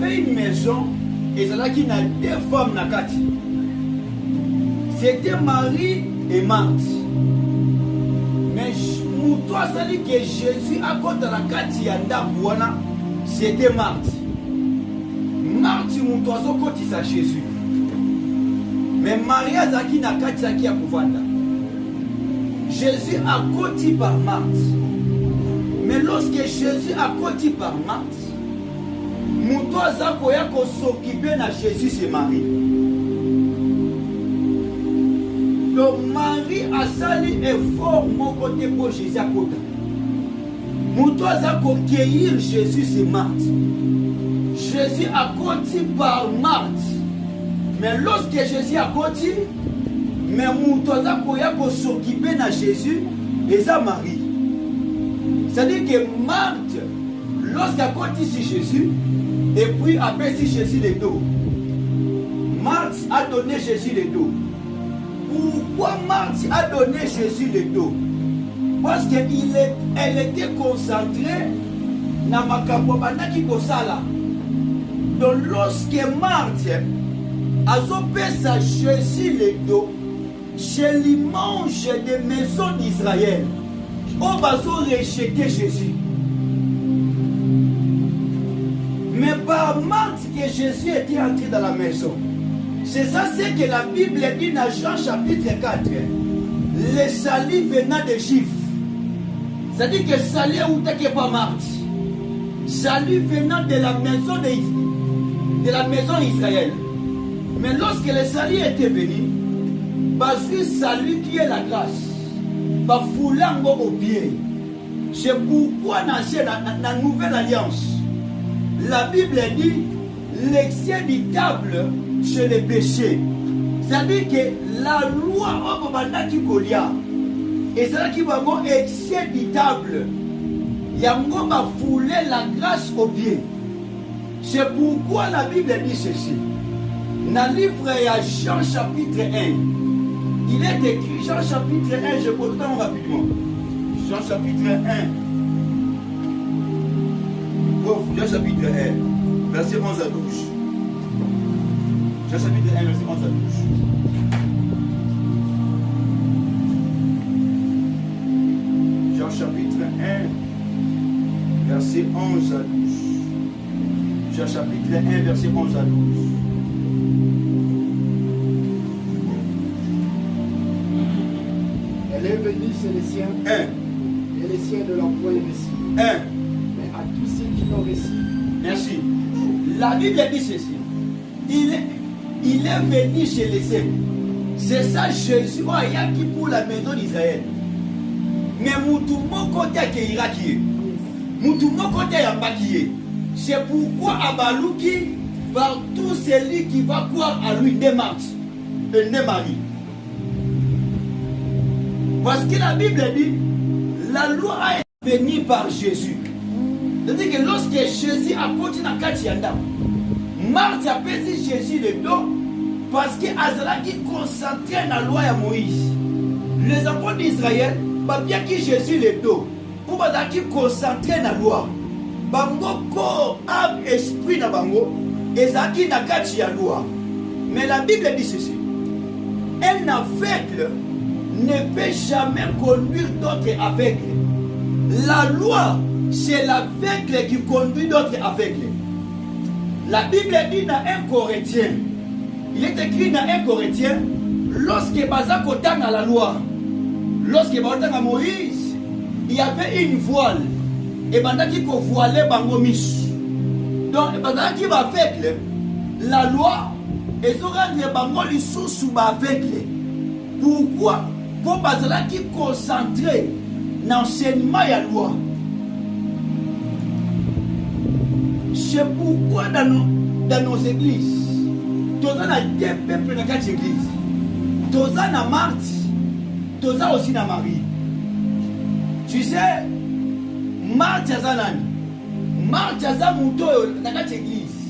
avait une maison et c'est là qu'il y a deux femmes na kati. C'était Marie et Marthe. Mais toi, ça dit que Jésus a côté la kati ya ndabouana, c'était Marthe. Marthe mon oiseau côté ça Jésus. Mais Marie a zaki na kati zaki ya kuvanda. Jésus a côté par Marthe. Mais lorsque Jésus a côté par Marthe, mon oiseau koya ko s'occuper na Jésus c'est Marie. Donc Marie a sali effort mon côté pour Jésus à côté. Mon oiseau ko cueillir Jésus c'est Marthe. Jésus a côté par Marthe. Mais lorsque Jésus a côté, mais Moutoza koya ko s'occuper na Jésus et ça Marie. C'est-à-dire que Marthe, lorsqu'elle a côté sur Jésus, et puis après si Jésus le dos. Marthe a donné Jésus le dos. Pourquoi Marthe a donné Jésus le dos? Parce qu'elle était concentrée dans ma capobana qui kosala. Donc lorsque Marthe a opéré Jésus le dos, chez les manches des maisons d'Israël, on va rejeter Jésus. Mais par Marthe que Jésus était entré dans la maison. C'est ça ce que la Bible dit dans Jean chapitre 4. Le salut venant des Juifs. C'est-à-dire que salut n'est pas Marthe. Salut venant de la maison d'Israël. Mais lorsque le salut était venu, parce que salut qui est la grâce, va foulango au pied. C'est pourquoi dans la nouvelle alliance, la Bible dit l'excès du table chez les péchés. C'est-à-dire que la loi qui kolia et c'est là qui va avoir excès du table. Il y a va fouler la grâce au pied. C'est pourquoi la Bible dit ceci. Dans le livre de Jean chapitre 1, il est écrit, Jean chapitre 1, je peux tout rapidement. Jean chapitre 1. Jean chapitre 1, verset 11 à 12. Jean chapitre 1, verset 11 à 12. Jean chapitre 1, verset 11 à 12. Jean chapitre 1, verset 11 à 12. Elle est venue chez les siens. Et les siens de l'emploi est reçu. Mais à tous ceux qui l'ont reçu. Merci. La Bible dit ceci. Il est venu chez les siens. C'est ça Jésus qui pour la maison d'Israël. Mais Moutoumon côté qui ira qui est. Moutoumon côté yamba qui est. C'est pourquoi Abalouki par tout celui qui va croire à lui ne Marthe et ne Marie. Parce que la Bible dit la loi est venue par Jésus. C'est-à-dire que lorsque Jésus a continué à Katianda, Marthe a payé Jésus le dos parce que Azala qui concentrait dans la loi de Moïse. Les enfants d'Israël, bien que Jésus le dos, pour qui concentrer dans la loi. Bango corps, âme, esprit na bango, et ça qui n'a qu'à la loi. Mais la Bible dit ceci. Un aveugle ne peut jamais conduire d'autres aveugles. La loi, c'est l'aveugle qui conduit d'autres aveugles. La Bible dit dans 1 Corinthien, il est écrit dans 1 Corinthien, lorsque Bazako tang à la loi, lorsque Bazako à Moïse, il y avait une voile, et Bazaki ko voiler bangomis. Donc Bazaki va aveugle, la loi, et se rendre bangoli sous aveugle. Pourquoi? Pour Bazaki concentrer l'enseignement et la loi. C'est pourquoi dans nos églises, tous les deux peuples dans quatre églises, tous les Marthe, tous aussi dans Marie. Tu sais, Marthe Yazanani, Marthe Yazamuto dans quatre églises,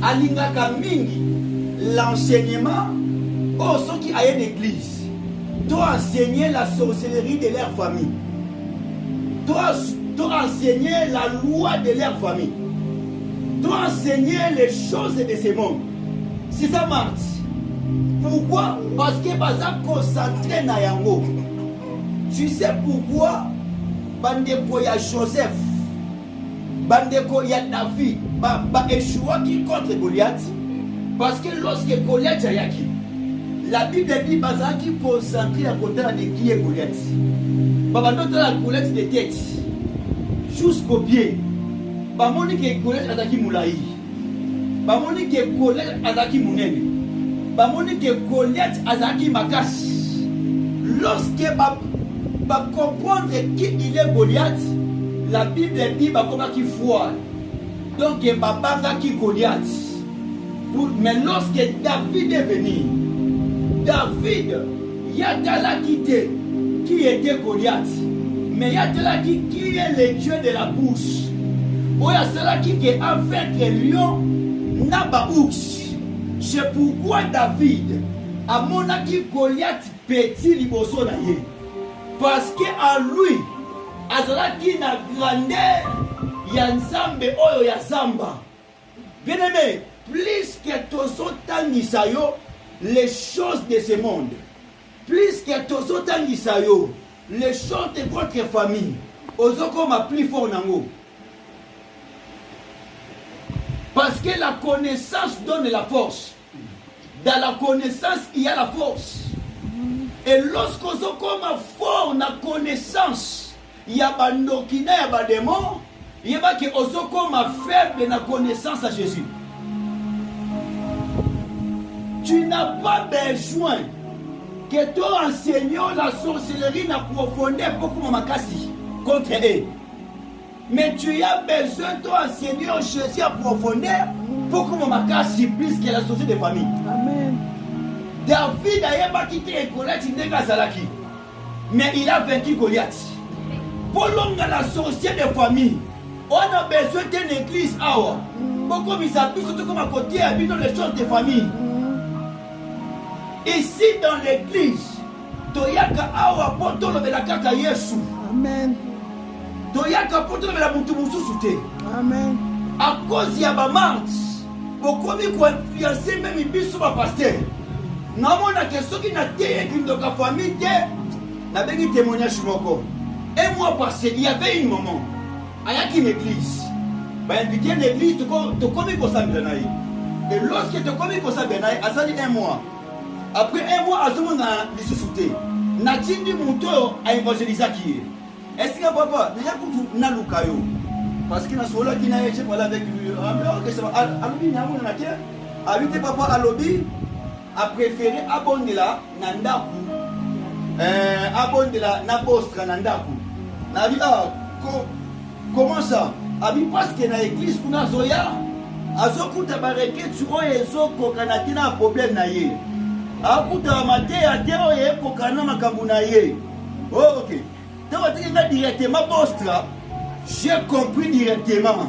Alingaka Mingi, l'enseignement, oh, ceux qui aillent l'église, doit enseigner la sorcellerie de leur famille, doit enseigner la loi de leur famille. doit enseigner les choses de ce monde. C'est ça, Marthe. Pourquoi? Parce que baza concentré na yango. Tu sais pourquoi? Bandeko ya Joseph, bandeko ya David, échoua qui contre Goliath. Parce que lorsque Goliath a yaki, la Bible dit baza qui concentré à côté de qui est Goliath. Babando la Goliath de tête jusqu'au pied. Bamoni que Goliath azaki moulaï. Bamoni que Goliath azaki munene. Bamoni que Goliath azaki makasi. Lorsque comprendre qui il est Goliath, la Bible dit comment qui foi. Donc babanga qui Goliath. Mais lorsque David est venu, David y a là qui était Goliath, mais il y a là qui est le Dieu de la bouche. Il y a cela qui est avec le lion n'a pas ours. C'est pourquoi David a monaki Goliath petit liboso na ye. Parce que en lui, azalaki na grandeur ya nzambe oyo ya zamba. Bien aimé, plus que tozotangisa yo les choses de ce monde, plus que tozotangisa yo les choses de votre famille, ozokoma plus fort nango. Parce que la connaissance donne la force. Dans la connaissance, il y a la force. Et lorsqu'on se comme fort dans la connaissance, il y a bandokina, il y a des démons, il y a que on se comme faible dans la connaissance à Jésus. Tu n'as pas besoin que ton enseignant la sorcellerie n'a profondeur pour que ma cassi contre eux. Mais tu as besoin de ton enseignant Jésus à profondeur pour que mon cassi plus que la société de famille. Amen. David a pas quitté Goliath, mais il a vaincu Goliath. Pour la société de famille, on a besoin d'une église. Pourquoi il s'appuie surtout comme à côté dans les choses de famille. Ici dans l'église, Toyaka Awa Potolo de la Kaka Yesu. Amen. Toyaka Potolo de la Mutubusu Sute. Amen. À cause de la Marthe, pourquoi il faut influencer même les bisous à pasteur. Non, on a que ceux qui n'ont pas de famille, n'a pas de témoignage. Un mois passé, il y avait un moment, il y a une église. Il y a une église, tu connais comme ça. Et lorsque tu connais comme ça, ça dit un mois. Après un mois, à ce moment, il se sauté. Natindi Mouto a évangélisé qui est. Est-ce que papa, déjà pour tout, n'a l'oukayo. Parce qu'il y a un solo qui n'a pas été avec lui. Habité papa à lobby a préféré abonner là, Nandaku. Abonner là, Nabostra, Nandaku. N'a dit, comment ça? Parce que dans l'église, on a Zoya. Azokuta bareke tu oye zoko kanatina problème na ye. Akuta mate ya tero ye kokana makambu na ye. Oh ok. Tero tinga directement Bostra. J'ai compris directement.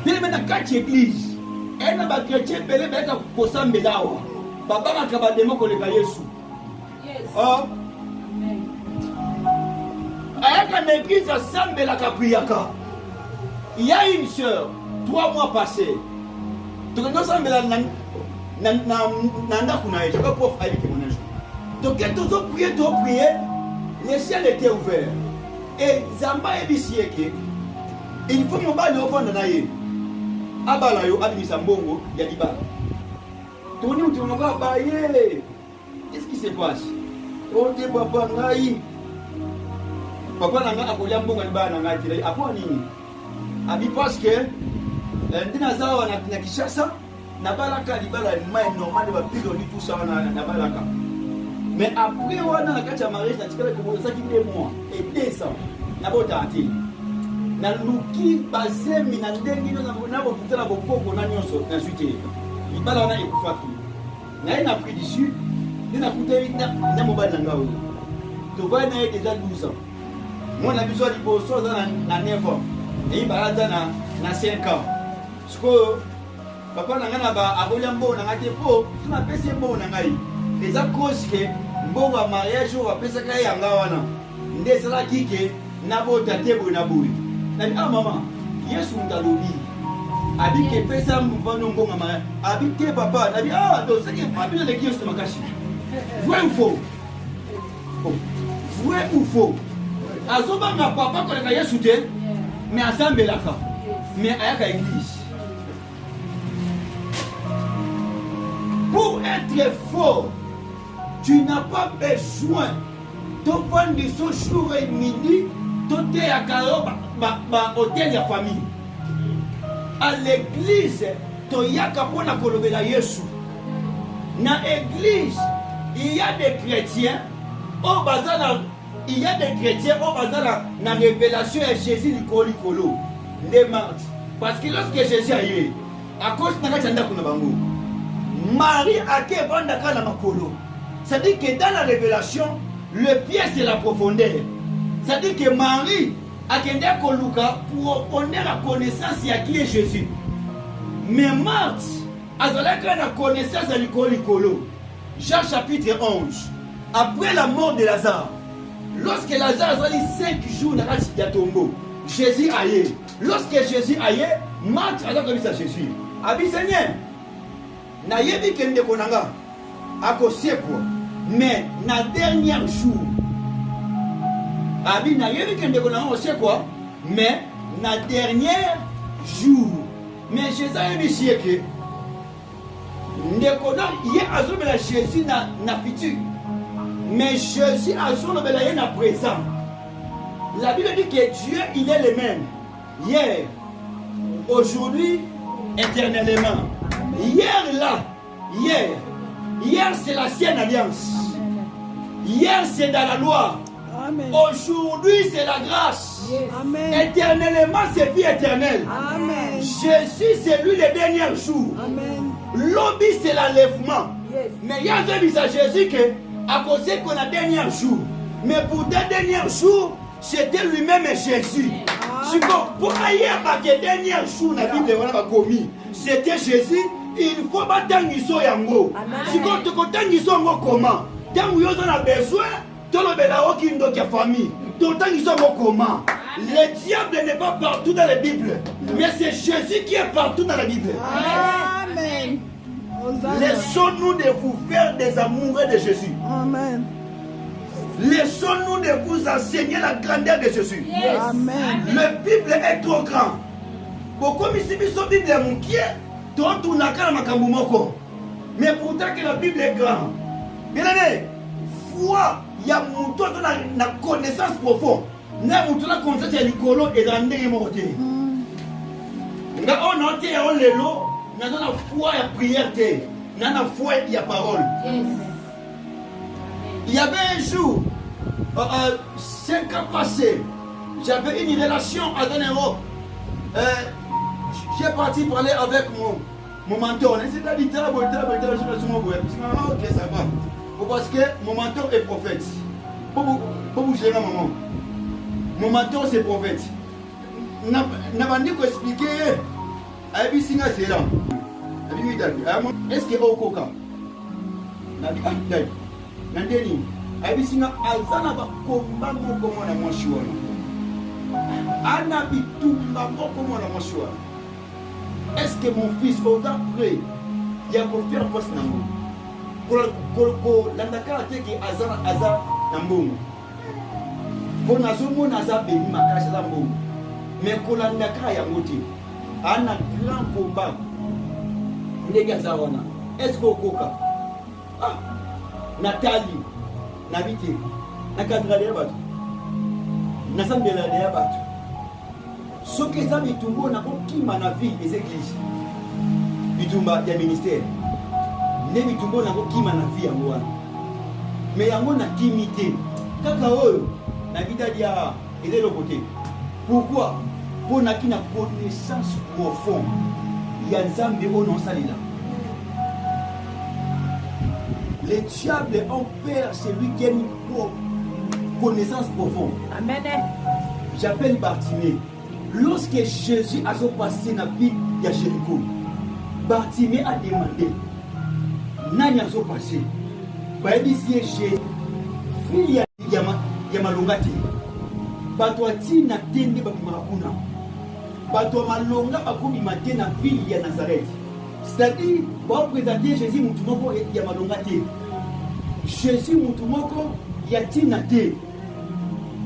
Dès maintenant quatre églises. Elle n'a pas chrétien belé beka kosambe dawa. Baba makabademo koleka Yesu. Yes. Oh. Ayaka na église asambe la kapriaka. Il y a une soeur, 3 mois passés. Tu as ensemble donc quand tu as prié, le ciel était ouvert. Et Zamba est ici. Il faut que nous parlions au fond de l'aïe. Abalayo, Admisambongo, Yadiba. Tony, tu ne vas pas bailler. Qu'est-ce qui se passe? On dit papa, naï. Papa n'a pas de mbongo na ngai. Après nini? Abi parce que ndina zawa na Kishasa na balaka libala mai normal ba pilo ni tout ça na balaka. Mais après wana na kati ya mariage na tikala ko ça qui 2 mois et 2 ans na bota ati. Na luki basemi na ndengi na bo tutela bokoko na nyonso na suite. Libala wana ekufaki. Na ina Afrique du Sud, ndina kuteli na mobali na ngao. To va na déjà 12 ans. Moi na biso liboso na 9 ans. Et il va na 5 ans. Ce que papa n'a pas ba abolia mbo na ngate po, tu m'as payé mbo na ngai. Les à cause que mbo wa mariage wa pesa ka yanga wana. Ndesala kike na bota tebo na buri. Na maman, Yesu ndalobi. Abike pesa mbano mbonga ma. Abike papa, nabi donc c'est que pas bien les qui se makashi. Vrai ou faux? Vrai ou faux? Azoba ma papa ko ka Yesu te, mais ensemble là ka. Mais ayaka église. Pour être fort, tu n'as pas besoin de prendre son jour et midi, de à hôtel de famille. À l'église, tu y a qu'à la Yesu. Dans l'église, il y a des chrétiens, au bazar, il y a des chrétiens au bazar, dans la révélation de Jésus Nicolo, les martyrs. Parce que lorsque Jésus a eu, à cause de la Bango, Marie a été vendue à la Makolo. C'est-à-dire que dans la révélation, le pied c'est la profondeur. C'est-à-dire que Marie a été Koluka pour obtenir la connaissance de qui est Jésus. Mais Marthe a la connaissance de Nicolo. Jean chapitre 11. Après la mort de Lazare, lorsque Lazare a eu 5 jours dans la tombeau, Jésus a eu. Lorsque Jésus a eu, Marthe a dit à Jésus, Abi Seigneur, na yebi kende konanga akosekwa mais na dernier jour Abi na yebi kende konanga osekwa mais na dernier jour mais Jésus a yebi sieke ndekona ye azobela Jésus na futur mais Jésus azobela ye na présent. La Bible dit que Dieu il est le même hier, aujourd'hui, éternellement. Hier là, hier c'est la sienne alliance. Hier c'est dans la loi. Amen. Aujourd'hui c'est la grâce. Yes. Amen. Éternellement c'est vie éternelle. Amen. Jésus c'est lui le dernier jour. Amen. L'obis c'est l'enlèvement. Yes. Mais il y a un message à Jésus que à cause qu'on a dernier jour. Mais pour le dernier jour, c'était lui-même Jésus. Pour ailleurs, le dernier jour, la Bible a commis. C'était Jésus. Il faut pas tangiso yango. Si quand tu tangiso yango comment? Tant que vous avez besoin, tu as besoin de famille. Tu tangiso yango comment? Le diable n'est pas partout dans la Bible, mais c'est Jésus qui est partout dans la Bible. Amen. Laissons-nous de vous faire des amoureux de Jésus. Amen. Laissons-nous de vous enseigner la grandeur de Jésus. Yes. Amen. Le Bible est trop grand. Pourquoi ici, la Bible est mon pied? Mais pourtant que la Bible est grande. Bien aimé, foi, il y a mon toit dans la connaissance profonde. Il y a mon toit dans la connaissance de Nicolo et dans le côté. On a été en l'élo, on a la foi et la prière, on a la foi et la parole. Il y avait un jour, 5 ans passés, j'avais une relation à Denero. J'ai parti parler avec mon mentor. C'est-à-dire, ok, ça va. Parce que mon mentor est prophète. Pour vous gérer maman. Mon mentor c'est prophète. N'a pas dit qu'on expliquer. C'est là. Est-ce qu'il y a un coca? Nandeni abisinga azana bakomba moko mwana mwasi wana ana bitumba moko mwana mwasi wana. Est-ce que mon fils aura prêt ya konfier force nango ko landaka ateki azana na mbongo ko nazomo naza beni makasi za mbongo mais ko landaka ya ngoti ana grand combat ndenge azawana. Est-ce que okoka Nathalie, Nabité, Nakadra de Batou, Nasambela de Batou. Ce que ça Bitumbo n'a pas qui m'a vie des églises. Bitumba, il y a ministère. Ne Bitumbo n'a pas qui m'a vie à moi. Mais à mon activité, Kakao, Nabita dia, et de l'autre côté. Pourquoi? Pour n'a qu'une connaissance profonde. Il y a un Zambé au non salina. Les diables ont peur celui qui a une connaissance profonde. Amen. J'appelle Bartimée. Lorsque Jésus a passé dans la vie de Jéricho, Bartimée a demandé Nani a passé. Baby si Jésus, fille ya malongati. Batwati na tende babimakuna. bato malonga bakomi maté na ville ya Nazareth. C'est-à-dire, pour présenter Jésus mutumoko ya malonga te. Jésus mutumoko ya tina te.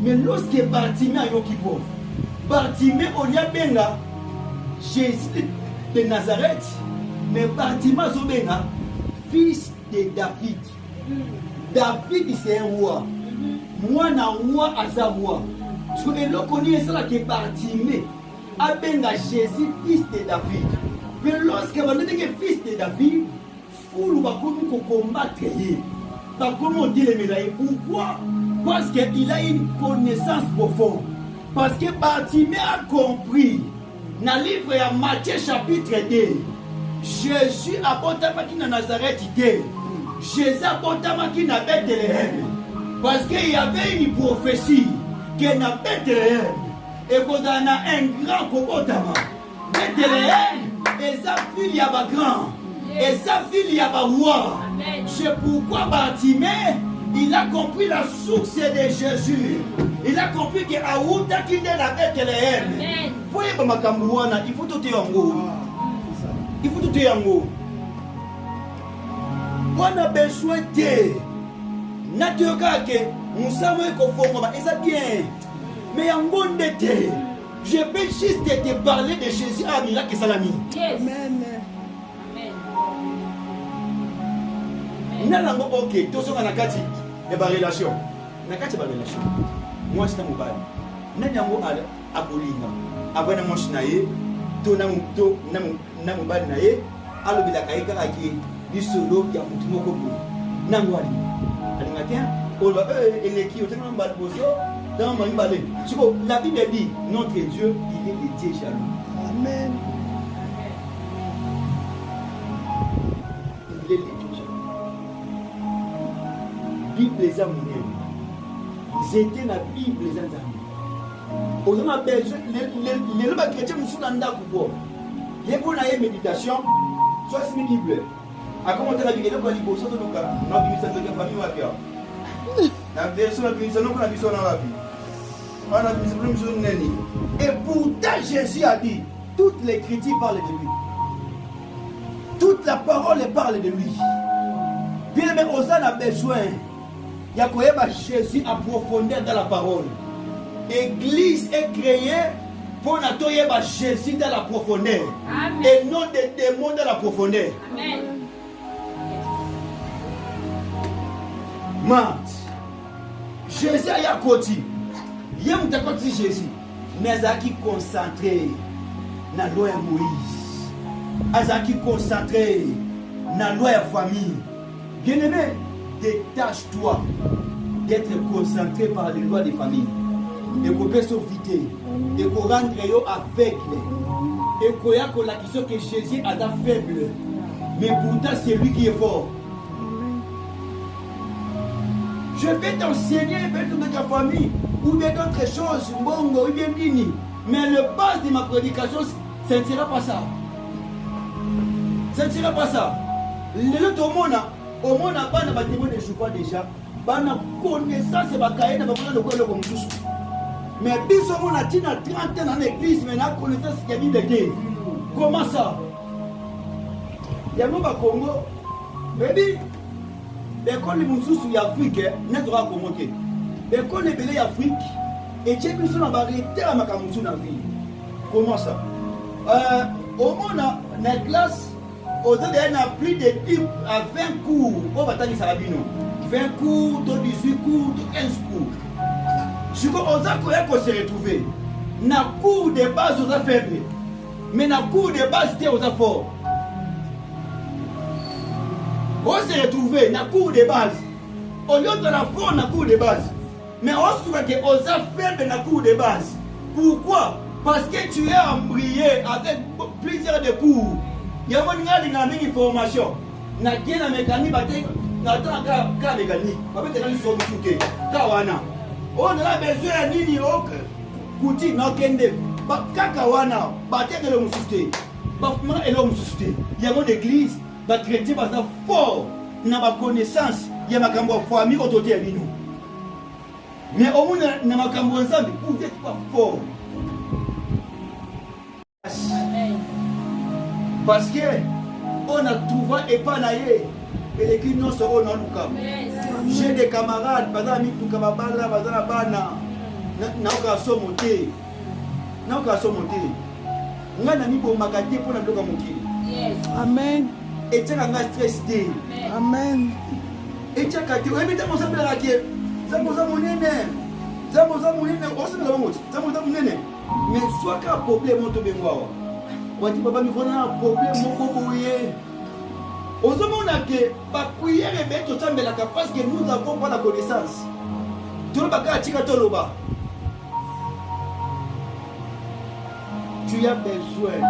Mais lorsque Bartimée a yoki pauvre, Bartimée on y a benga Jésus de Nazareth, mais Bartimée zobenga fils de David. David c'est un roi. Moi na roi aza roi. Parce que l'on connaît ça que Bartimée a benga Jésus fils de David. Mais lorsque on dit que fils de David, foule va combattre lui. Par comment on dit les médailles? Pourquoi? Parce qu'il a une connaissance profonde. Parce que Bartimée a compris. Dans le livre de Matthieu chapitre 2, Jésus a porté à Nazareth. Jésus a porté à Bethléem. Parce qu'il y avait une prophétie que dans Bethléem, et qu'on a un grand comportement. Bethléem, et sa fille y a pas grand. Et sa fille y a pas roi. C'est pourquoi Bartimée, il a compris la source de Jésus. Il a compris que Aouta qui est la Bethléem. Pour y avoir il faut tout yango. Il faut tout yango. On a besoin de naturellement que nous savons qu'on fait ça bien. Mais en bon été, je peux juste te parler de Jésus à Miracle Salami. Amen. Nanango ok, tous sont en akati et ba relation. Nakati ba relation. Moi c'est mon bal. Nanango ala apolina. Abana mo shinaye, to na mo bal naye, alo bila kaika aki bisolo ya mutu moko bo. Nango ali. Ali ngatia, o ba eleki o tena mbal bozo, dans mo mbale. Siko la Bible dit notre Dieu, il est le Dieu jaloux. Amen. Il est le Dieu jaloux. Bible les amis. J'étais dans la Bible les amis. On a besoin les lois chrétiens nous sont dans la coupe. Les bonnes méditation, soit c'est Bible. À comment tu as dit que le Bible soit dans le cas, non Bible ça de famille ou quoi? La version la Bible ça non qu'on a vu sur la vie. On a vu sur le sur neni. Et pourtant Jésus a dit toutes les critiques parlent de lui. Toute la parole parle de lui. Bien mais on a besoin. Il y a Jésus à profondeur dans la parole. L'église est créée pour nettoyer Jésus dans la profondeur. Amen. Et non des démons dans la profondeur. Amen. Marthe, Jésus a côté. Il y a un côté Jésus. Mais il qui concentré dans la loi de Moïse. Il qui concentré dans la loi de famille. Bien-aimé, détache-toi d'être concentré par les lois des familles. Et qu'on peut sauver, et qu'on rendre aveugle, et qu'on a la question que Jésus a la faible. Mais pourtant, c'est lui qui est fort. Je vais t'enseigner de ta famille, ou bien d'autres choses, bongo, ou bien bini. Mais le base de ma prédication, ce ne sera pas ça. Ce ne sera pas ça. Le au monde n'a pas de témoin de choix déjà. Pas de connaissance et de de mais bis on a 30 ans dans l'église, mais n'a connaissance qu'il y a mis de Dieu. Comment ça? Il y a un Congo. Baby, l'école de Moussous Afrique n'est pas commenté. L'école de Bélé Afrique, et Dieu nous sommes arrêtés à Makamoussou dans la vie. Comment ça? Au monde, dans la classe, on a plus de 10 à 20 cours au bataille Sarabino. 20 cours, 18 cours, 15 cours. Je crois qu'on se retrouver. Dans le cours de base, on a faible. Mais dans le cours de base, on a fort. On se retrouver dans le cours de base. Au lieu de la fort dans le cours de base. Mais on se trouve qu'on a faible dans le cours de base. Pourquoi? Parce que tu es embrayé avec plusieurs de cours. Il y a une formation. Il y a une mécanique. Il y a une mécanique. On a besoin de nini kuti na kende kaka wana batete le mususte bafuma elo mususte yango d'église ba chrétien ba fort na ba connaissance ya makambo famille autoté bino mais au moins na makambo ensemble vous êtes pas fort Parce que on a trouvé et pas naïe. Et les clients sont au Naluka. J'ai des camarades, par exemple, tout Kababala, Bazana Bana, Nauka Somote. Nauka Somote. Ngana mi bo magate pour na bloka mokili. Amen. Et tu as un stress day. Amen. Et tu as kati, ouais mais t'as mon la qui. Zamoza monene. Zamoza monene, on se met la moto. Zamoza monene. Mais soit qu'un problème on te besoin. On dit papa mi connait un problème moko boye. Ozomona que ba prière et beto tambela parce que nous n'avons pas la connaissance. Tout le baka tika toloba. Tu as besoin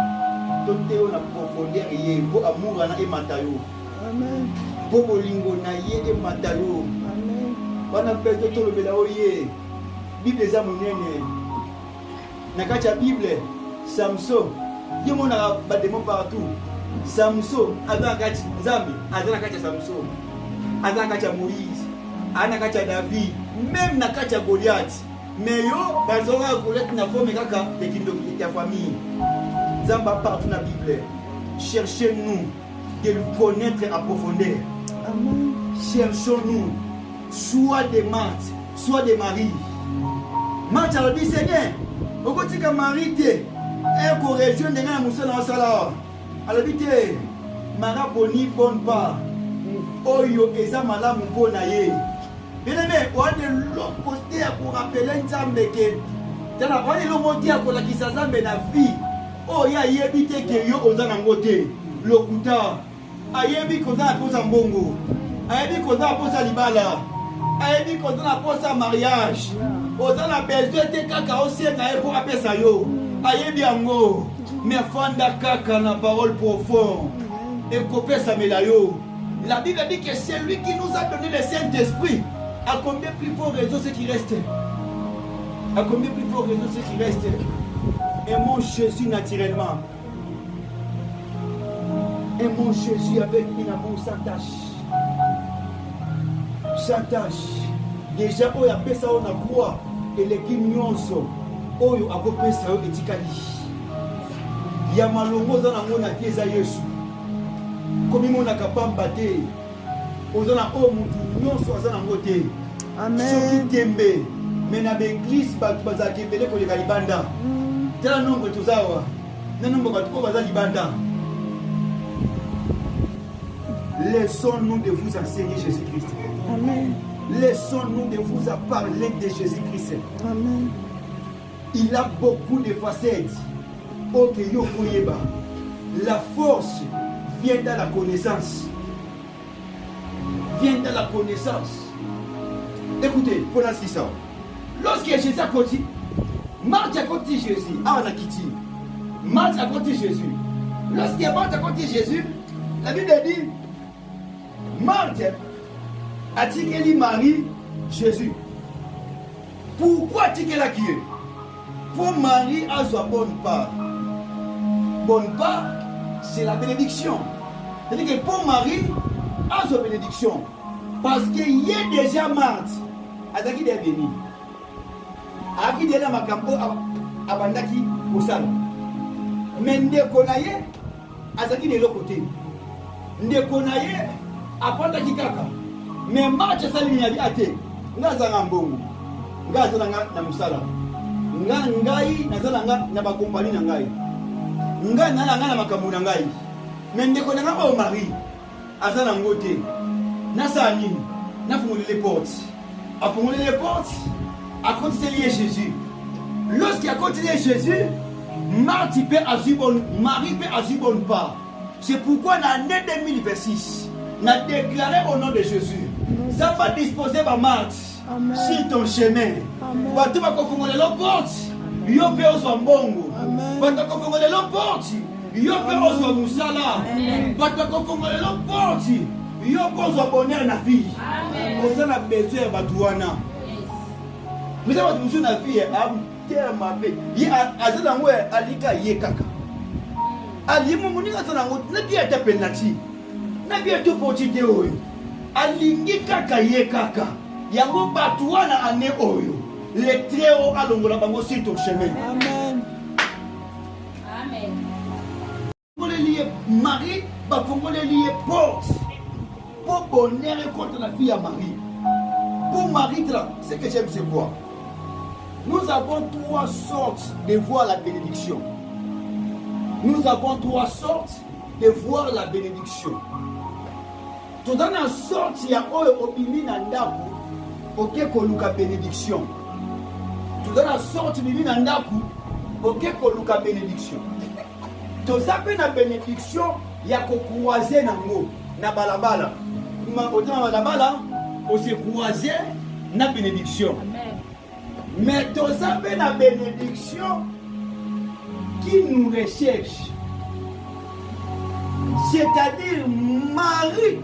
de te la profondeur et pour amour na e matayo. Amen. Pour bolingo na ye e matayo. Amen. Bana beto tolobela oye. Bible za monene. Na kati ya Bible Samson yemona ba démon partout. Samson azakati Nzambe azakati Samson azakati Moïse anakati David même nakati Goliath mais yo bazoka Goliath na forme kaka de kindo ya famille Nzamba partout na Bible. Cherchez-nous de le connaître en profondeur. Amen. Cherchons-nous soit des Marthe soit des Marie. Marthe a dit Seigneur okotika Marie te et ko rejoindre na musala na sala. Alors vite, Mara boni bonne part. Oyo eza malamu mpona ye. Bien aimé, on est de l'autre côté pour rappeler Nzambe que tala on est le monter pour la kisa Nzambe na vie. Oh ya yebite ke yo oza na ngote. Lokuta. Ayebi koza posa mbongo. Ayebi koza posa libala. Ayebi koza posa mariage. Oza na besoin te kaka osenga e pour apesa yo. Ayebi ango. Mais fanda kaka na parole profonde et copé sa médaille. La Bible dit que c'est lui qui nous a donné le Saint-Esprit. À combien plus fort raison ce qui reste? À combien plus fort raison ce qui reste? Aimons Jésus naturellement. Aimons Jésus avec une amour sans tâche. Sans tâche. Déjà, on a fait ça, on a croix. Et les guignons, on a fait ça, etikali. Ya malongo za nango na pieza Yesu. Komi mona kapamba te. Ozana o mutu nyonso aza nango te. Amen. Soki tembe. Mais na l'église baza kembele ko leka libanda. Tela nombre tuzawa. Na nombre batu ko baza libanda. Laissons-nous de vous enseigner Jésus-Christ. Amen. Laissons-nous de vous parler de Jésus-Christ. Amen. Il a beaucoup de facettes. Ok, yo foyeba. La force vient dans la connaissance. Vient dans la connaissance. Écoutez, pour l'instant, ça. Lorsque Jésus a côté, Marthe a côté Jésus. Ah, on a quitté. Marthe a côté Jésus. Lorsque Marthe a côté Jésus, la Bible dit Marthe a tiré Marie, Jésus. Pourquoi tirer la qui est? Pour Marie a sa bonne part. Bonne part, c'est la bénédiction. C'est-à-dire que pour Marie, a sa bénédiction. Parce qu'il y a déjà Marthe. À qui est béni. À qui est là ma campo à Bandaki au salon. Mais Ndekonaye, à qui est de l'autre côté. Ndekonaye, à Bandaki Kaka. Mais Marthe, ça lui a dit à te. Nazanga mbongo. Ngazanga na musala. Ngai nazalanga na ba compagnie na ngai. Ngai nalanga na makambo na ngai. Mais ndeko na nga o Marie. Azala ngote. Nasa nini? Na fungoli les portes. A fungoli les portes. A continuer Jésus. Lorsqu'il a continué Jésus, Marthe peut agir bonne, Marie peut agir bonne part. C'est pourquoi dans l'année 2026, on a déclaré au nom de Jésus. Ça va disposer par Marthe. Amen. Sur ton chemin. Amen. Batu bakofungole lo porte. Yo pe ozwa mbongo. Amen. Batu bakofungole lo porte. Yo pe ozwa musala. Batu bakofungole lo porte. Yo pe ozwa bonheur na vie. Amen. Oza na besoin ya batu wana. Vous avez besoin na vie am tellement pe. Yi azana ngwe alika ye kaka. Ali muninga azana ngo na bia ta penalty. Na bia to potite oyo. Alingi kaka ye kaka. Yango batu wana ane oyo. Les très hauts allons sur ton chemin. Amen. Amen. Pour les lié Marie, bafongole lié porte. Pour bonheur et contre la fille à Marie. Pour Marie, ce que j'aime c'est quoi? Nous avons 3 sortes de voir la bénédiction. Nous avons 3 sortes de voir la bénédiction. Tout dans la sorte, il y a obimi nandaku, ok koluka bénédiction. Tout dans la sorte, obimi nandaku, ok koluka bénédiction. Tout ça fait la bénédiction, il y a qu'on croiser nango, na balabala. On se croiser na bénédiction. Mais tout ça fait la bénédiction qui nous recherche. C'est-à-dire Marie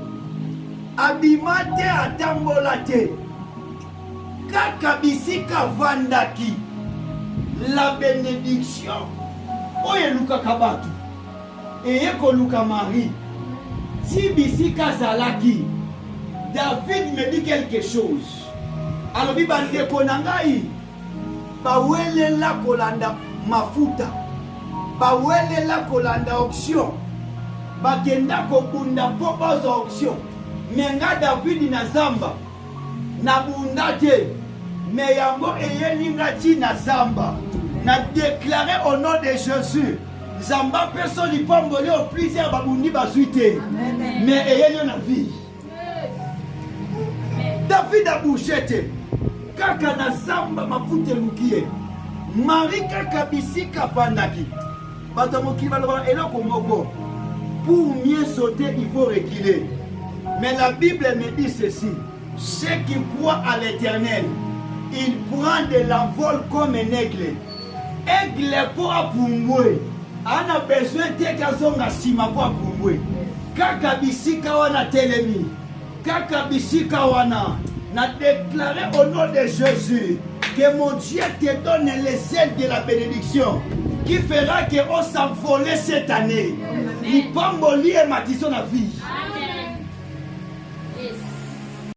abimate atambolate kaka bisika vandaki la bénédiction oye luka kabatu eye koluka Marie si bisika zalaki. David me dit quelque chose. Alors bibande konangai bawele la kolanda mafuta bawele la kolanda option bakenda kobunda po baza option menga David na zamba na bundate me yango eyelinga ti na zamba na déclarer au nom de Jésus zamba personne li pambole au plusieurs babundi basuite mais eyeli na vie. David a bouchete kaka na zamba mafuta lukie Marie kaka bisika pandaki bato mokili baloba eloko moko. Pour mieux sauter, il faut reculer. Mais la Bible me dit ceci. Ceux qui croient à l'Éternel, il prend de l'envol comme un aigle. Aigle pour apungwe. On a besoin de quelqu'un sima pour apungwe. Kaka bisika wana telemi. Kaka bisika wana. Na déclaré au nom de Jésus que mon Dieu te donne les ailes de la bénédiction qui fera qu'on s'envole cette année. Il pamboli et matissons la vie.